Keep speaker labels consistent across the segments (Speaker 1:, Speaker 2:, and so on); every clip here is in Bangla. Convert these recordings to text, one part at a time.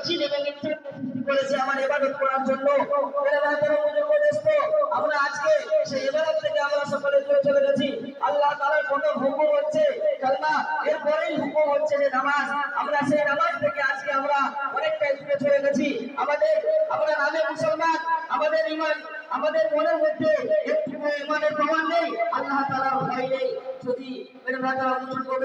Speaker 1: জিন এবং ইনসানকে সৃষ্টি করেছে আমার ইবাদত করার জন্য। আমরা আজকে সেই ইবাদত থেকে আমরা সকলে দূরে চলে গেছি। আল্লাহ তাআলার প্রথম হুকুম হচ্ছে কালমা, এরপরেই হুকুম হচ্ছে যে নামাজ। আমরা সেই নামাজ থেকে আজকে আমরা অনেকটাই দূরে চলে গেছি। আমরা নামে মুসলমান, আমাদের ঈমান, আমাদের মনের মধ্যে একটু ঈমানের প্রমাণ নেই, আল্লাহ তাআলার ভয় নেই। যদি মেরে ভাইরা মুসলমান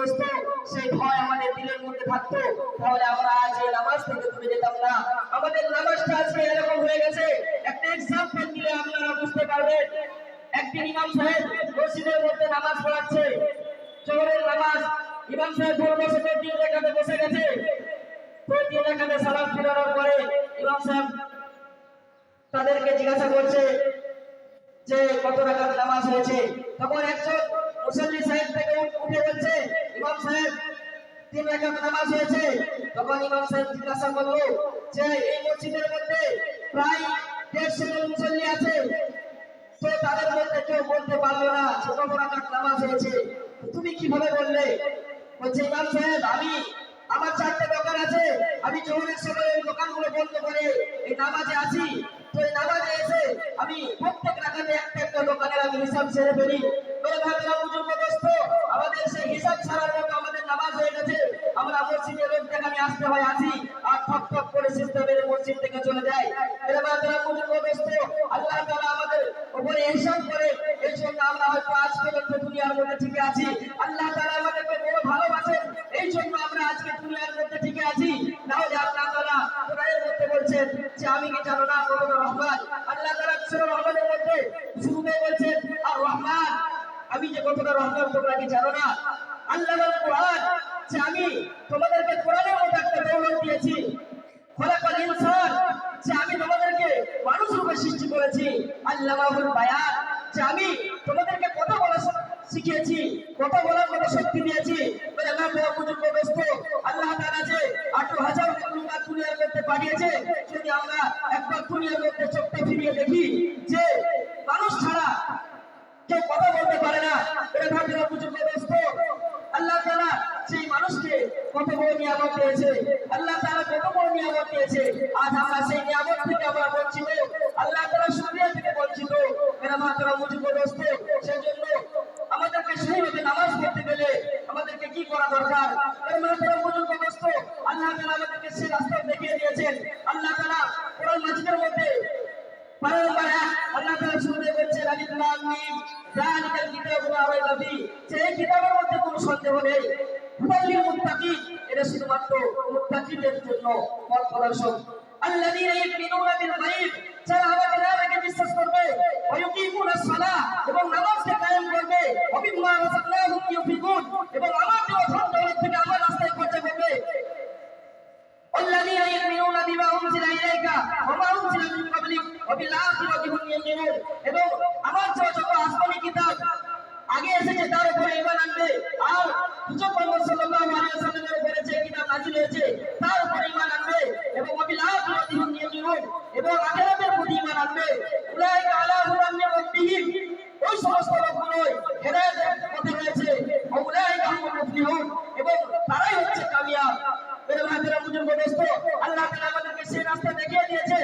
Speaker 1: সেই ভয় আমাদের দিলের মধ্যে থাকতো, তাহলে আমরা আজ এই নামাজ থেকে দূরে যেতাম না। আমাদের নামাজটা আজকে এরকম হয়ে গেছে, একটা এক্সাম্পল দিলে আপনারা বুঝতে পারবেন। একদিন ইমাম সাহেব মসজিদের মধ্যে নামাজ পড়াচ্ছে, জোহরের নামাজ। ইমাম সাহেব বসে 3 রাকাতে বসে গেছে। তো 3 রাকাতে সালাম ফিরানোর পরে ইমাম সাহেব তাদেরকে জিজ্ঞাসা করছে যে কত রাকাত নামাজ হয়েছে। তখন একজন মুসল্লি সাহেব থেকে উঠে বলছে, ইমাম সাহেব 3 রাকাত নামাজ হয়েছে। তখন ইমাম সাহেব জিজ্ঞাসা করলো যে এই মসজিদের মধ্যে প্রায় 150 জন মুসল্লি আছে, তো তাদের মধ্যে কেউ বলতে পারলো না যে কত রাকাত নামাজ হয়েছে, তুমি কিভাবে বললে? বলছে, ইমাম সাহেব আমার 4টে দোকান আছে, আমি জোহরের সময় ওই দোকানগুলো বন্ধ করে এই নামাজে আসি। তো এই নামাজে এসে আমি প্রত্যেক রাকাতে একটা দোকানের আমি হিসাব ছেড়ে ফেলি। বলে ভাবনা বুজুর্গ দোস্ত, আমাদের সেই হিসাব ছাড়ার মতো আমাদের নামাজ হয়ে গেছে। আমরা মসজিদে লোক দেখানি আসতে হয়, আসি আর ঠক ঠক করে সিস্টেমের মসজিদ থেকে চলে যায়। বলে ভাবনা বুজুর্গ দোস্ত, আল্লাহ তাআলা আমাদের উপরে ইহসান করে, এই জন্য আমরা হয়তো আজ পর্যন্ত দুনিয়ার মধ্যে ঠিক আছে। আল্লাহ তাআলা আমাদেরকে বড় ভালোবাসেন, এই জন্য আমরা আজকে দুনিয়ার মধ্যে ঠিক আছি। নাহলে আল্লাহ তাআলা কোরআনের মধ্যে বলছেন যে আমি কি জানো না কত রহমান। আল্লাহ তাআলা সূরা রহমানের মধ্যে শুরুতে বলছেন আর রহমান, আমি যে কতটা রহমান তোমরা কি জানো না। আল্লাহ বলেন কোরআন যে আমি তোমাদেরকে কোরআনের মধ্যে একটা দৌলত দিয়েছি, খলাকাল ইনসান, যে আমি তোমাদেরকে মানুষ রূপে সৃষ্টি করেছি। আল্লামাহুল বায়ান, যে আমি তোমাদেরকে কথা বলা শিখিয়েছি, কথা বলার মতো শক্তি দিয়েছি। বলে না বুজুর্গ দোস্ত, আল্লাহ তাআলা যে 18,000 নবী দুনিয়ার মধ্যে পাঠিয়েছে, যদি আমরা একবার দুনিয়ার মধ্যে চোখটা ফিরিয়ে দেখি যে মানুষ ছাড়া কেউ কথা বলতে পারে না। এটা ভাবনা বুজুর্গ দোস্ত, আল্লাহ তাআলা সেই মানুষকে কত বড় নিয়ামত দিয়েছে, আল্লাহ তাআলা কত বড় নিয়ামত দিয়েছে। আজ আমরা সেই নিয়ামত থেকে আমরা বঞ্চিত, আল্লাহ তাআলা শুকরিয়া থেকে বঞ্চিত। মেরা মাতারা বুজুর্গ দোস্ত, সেজন্য আমাদেরকে সেইভাবে নামাজ পড়তে গেলে আমাদেরকে কি করা দরকার? মেরা মাতারা বুজুর্গ দোস্ত, আল্লাহ তাআলা আমাদেরকে সেই রাস্তা দেখিয়ে দিয়েছেন। আল্লাহ তাআলা কোরআন মাজিদের মধ্যে পারা নম্বর 1 আল্লাহ তাআলা শুরুতে বলছেন আলিফ লাম মিম যালিকাল কিতাবু লা রাইবা ফীহি, যে এই কিতাবের মধ্যে কোনো সন্দেহ নেই। হুদাল মুত্তাকিন, এটা শুধুমাত্র মুত্তাকিদের জন্য পথ প্রদর্শক। আল্লাযীনা ইউমিনুনা বিল গায়ব, যারা আমাদের আয়াতকে বিশ্বাস করবে, ওয়া ইউকিমুনাস সালাহ, এবং নামাজকে কায়েম করবে, ওয়া বিম্মা রাযাকনাহুম ইউনফিকুন, এবং আমার দেওয়া ধন দৌলত থেকে আমার রাস্তায় খরচ করবে। والذين يؤمنون بما أنزل إليك وما أنزل من قبلك وبالآخرة هم يوقنون, এবং আমার যত আসমানি কিতাব আগে এসেছে তার উপরে ঈমান আনবে, আর হুজুর মুহাম্মদ সাল্লাল্লাহু আলাইহি ওয়াসাল্লামের উপরে যে কিতাব নাযিল হয়েছে তার উপরে ঈমান আনবে, এবং وبالآخرة هم يوقنون, এবং আখিরাতের প্রতি ঈমান আনবে। উলাইকা আলা হুদাম মির রাব্বিহিম, ওই সমস্ত লোকগুলোই হেদায়েতের পথে রয়েছে। উলাইকা হুমুল মুফলিহুন, এবং তারাই হচ্ছে কামিয়াব। মেরে ভাইরা বুজুর্গ দোস্ত, আল্লাহ তাআলা আমাদেরকে সেই রাস্তা দেখিয়ে দিয়েছে।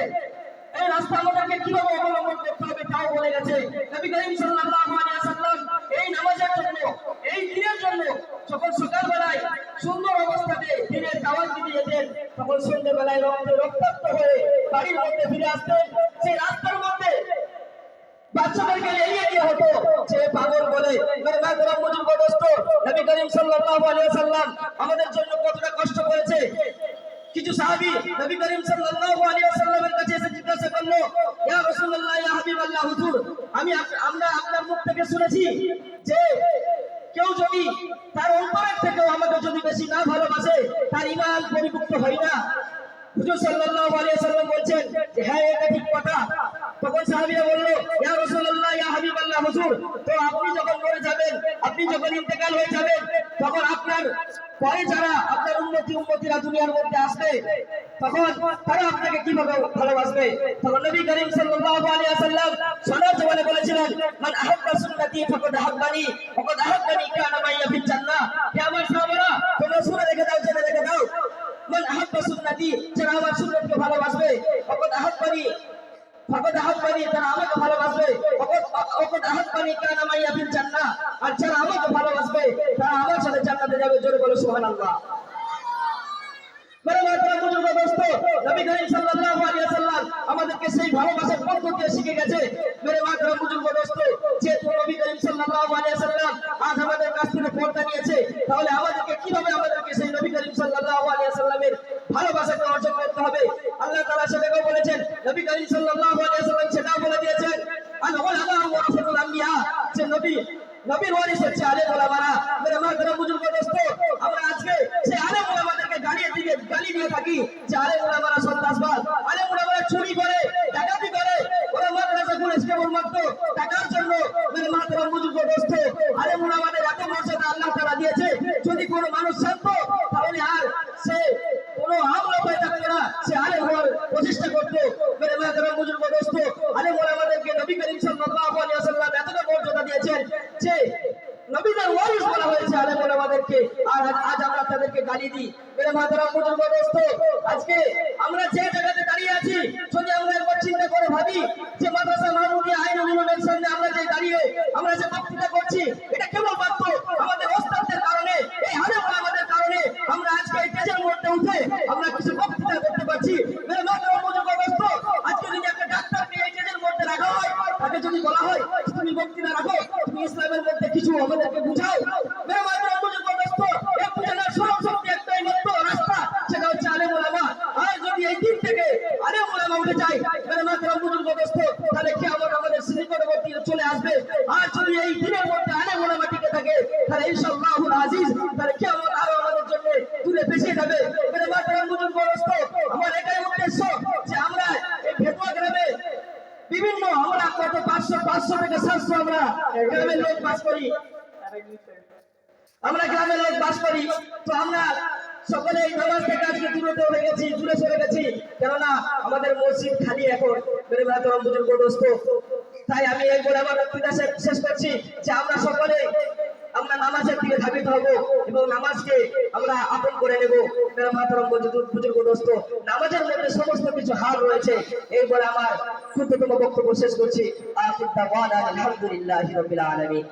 Speaker 1: এই রাস্তা আমাদেরকে কিভাবে অবলম্বন করতে হবে তাও বলে গেছে। নবী করিম সাল্লাল্লাহু আলাইহি ওয়াসাল্লাম এই নামাজের জন্য, এই দিনের জন্য যখন সকালবেলায় সুন্দর অবস্থাতে দিনের দাওয়াত দিতে যেতেন, তখন সন্ধ্যাবেলায় রক্তাক্ত হয়ে বাড়ির মধ্যে ফিরে আসতেন। সেই রাস্তার মধ্যে বাচ্চাদেরকে এড়িয়ে দিয়ে হতো যে পাগল বলে। মেরে ভাইরা বুজুর্গ দোস্ত, নবী করিম সাল্লাল্লাহু আলাইহি ওয়াসাল্লাম আমাদের জন্য কতটা কষ্ট করেছে। কিছু সাহাবী নবী করিম সাল্লাল্লাহু আলাইহি ওয়াসাল্লামের কাছে এসে জিজ্ঞাসা করলো, ইয়া রাসূলুল্লাহ, ইয়া হাবিবাল্লাহ, হুজুর আমরা আপনার মুখ থেকে শুনেছি যে কেউ যদি তার অন্তরের থেকেও আমাকে যদি বেশি না ভালোবাসে তার ঈমান পরিপূর্ণ হয় না। হুজুর সাল্লাল্লাহু আলাইহি ওয়াসাল্লাম বলছেন যে হ্যাঁ, এটা ঠিক কথা। তখন সাহাবীরা বলল, ইয়া রাসূলুল্লাহ, ইয়া হাবিবাল্লাহ, হুজুর, তো আপনি যখন মরে যাবেন, আপনি যখন ইন্তেকাল হয়ে যাবেন, তখন আপনার পরে যারা আপনার উম্মতিরা দুনিয়ার মধ্যে আসবে, তখন তারা আপনাকে কিভাবে ভালোবাসবে? তখন নবী করিম সাল্লাল্লাহু আলাইহি ওয়াসাল্লাম সনদ জবানে বলেছিলেন, মান আহাব্বা সুন্নতি ফাকাদ আহাব্বানি ওয়া কাদ আহাব্বানি কানা মাইয়া ফিল জান্নাহ। হে আমার সাহাবারা, তোমরা শুনে রেখে দাও, জেনে রেখে দাও, মান আহাব্বা সুন্নতি, যারা আমার সুন্নতকে ভালোবাসবে, ফাকাদ আহাব্বানি, তারা আমাকে ভালোবাসবে, ফাকাদ আহাব্বানি কানা মাইয়া ফিল জান্নাহ, আর যারা আমাকে ভালোবাসবে তারা আমার সাথে জান্নাতে যাবে। জোরে বলো সুবহানাল্লাহ। মেরে মাতারা বুজুর্গ দোস্ত, নবী করিম সাল্লাল্লাহু আলাইহি ওয়াসাল্লাম আমাদেরকে সেই ভালোবাসার পদ্ধতি শিখে গেছে। মেরে মাতারা বুজুর্গ দোস্ত, যেহেতু নবী করিম সাল্লাল্লাহু আলাইহি ওয়াসাল্লাম আজ আমাদের কাছ থেকে পর্দা নিয়েছে, তাহলে আমাদেরকে কিভাবে আমাদেরকে সেই নবী করিম সাল্লাল্লাহু আলাইহি ওয়াসাল্লামের ভালোবাসাকে অর্জন করতে হবে। আল্লাহ তাআলা সেটাও বলেছেন, নবী করিম সাল্লাল্লাহু আলাইহি ওয়াসাল্লাম সেটাও বলে দিয়েছেন, আল উলামা ওয়ারাসাতুল আম্বিয়া, যে নবীর ওয়ারিস হচ্ছে আলেম ওলামারা। মেরে মাতারা বুজুর্গ দোস্ত, আমরা আজকে সেই আলেম ওলামাদেরকে গালি দিয়ে থাকি যে আলেম ওলামারা সন্ত্রাসবাদ, আলেম ওলামারা চুরি করে, ডাকাতি করে, ওরা মাদ্রাসাগুলো কেবলমাত্র টাকার জন্য। মেরে মাতারা বুজুর্গ দোস্ত, আলেম ওলামাদের এত মর্যাদা আল্লাহ তাআলা দিয়েছে, যদি কোনো মানুষ জানতো তাহলে আর সে কোনো আমল হয়ে থাকতো না, সে আলেম হওয়ার প্রচেষ্টা করতো। মেরে মাতারা বুজুর্গ দোস্ত, আলেম ওলামাদেরকে নবী করিম সাল্লাল্লাহু আলাইহি ওয়াসাল্লাম এতটা মর্যাদা দিয়েছেন যে নবীদের ওয়ারিস বলা হয়েছে আলেম ওলামাদেরকে, আর আজ আমরা তাদেরকে গালি দিই। মেরে মাতারা বুজুর্গ দোস্ত, আজকে আমরা যে জায়গাতে দাঁড়িয়ে আছি, যদি আমরা একবার চিন্তা করে ভাবি যে মাদ্রাসা মাহমুদিয়া আইনুল উলুমের সামনে আমরা যে দাঁড়িয়ে আমরা যে বক্তৃতা করছি, এটা কেবলমাত্র আমাদের ওস্তাদদের কারণে, এই আলেম ওলামাদের কারণে আমরা আজকে এই স্টেজের মধ্যে উঠে আমরা কিছু বক্তৃতা করতে পারছি। মেরে মাতারা বুজুর্গ দোস্ত, আজকে যদি একটা ডাক্তারকে এই স্টেজের মধ্যে রাখা হয়, তাকে যদি বলা হয় তুমি বক্তৃতা রাখো, তুমি ইসলামের মধ্যে কিছু আমাদেরকে বুঝাও, মেরে মাতারা বুজুর্গ দোস্ত, এই বুঝানোর সরল শক্তি একটাই মাত্র রাস্তা, সেটা হচ্ছে আলেম ওলামা। আর যদি এই দিন থেকে আলেম ওলামা উঠে যায়, মেরে মাতারা বুজুর্গ দোস্ত, তাহলে কিয়ামত আমাদের নিকটবর্তী চলে আসবে। আর যদি এই দিনের মধ্যে আলেম ওলামা টিকে থাকে, তাহলে ইনশাআল্লাহুল আজিজ, তাহলে কিয়ামত আরো আমাদের জন্য দূরে পেছিয়ে যাবে। মেরে মাতারা বুজুর্গ দোস্ত, আমার এটাই উদ্দেশ্য যে আমরা এই ভেতুয়া গ্রামে বিভিন্ন, আমরা কত 500 থেকে 700 আমরা গ্রামের লোক বাস করি, তো আমরা সকলে এই নামাজ থেকে আজকে দূরে চলে গেছি, কেননা আমাদের মসজিদ খালি এখন। মেরে মাতারা বুজুর্গ দোস্ত, তাই আমি এই বলে আমার বক্তৃতা শেষ করছি যে আমরা সকলে আমরা নামাজের দিকে ধাবিত হব এবং নামাজকে আমরা আপন করে নেব। মেরে মাতারা বুজুর্গ দোস্ত, নামাজের মধ্যে সমস্ত কিছু হার রয়েছে। এই বলে আমার ক্ষুদ্রতম বক্তব্য শেষ করছি। আখির দাওয়ানা আলহামদুলিল্লাহি রাব্বিল আলামিন।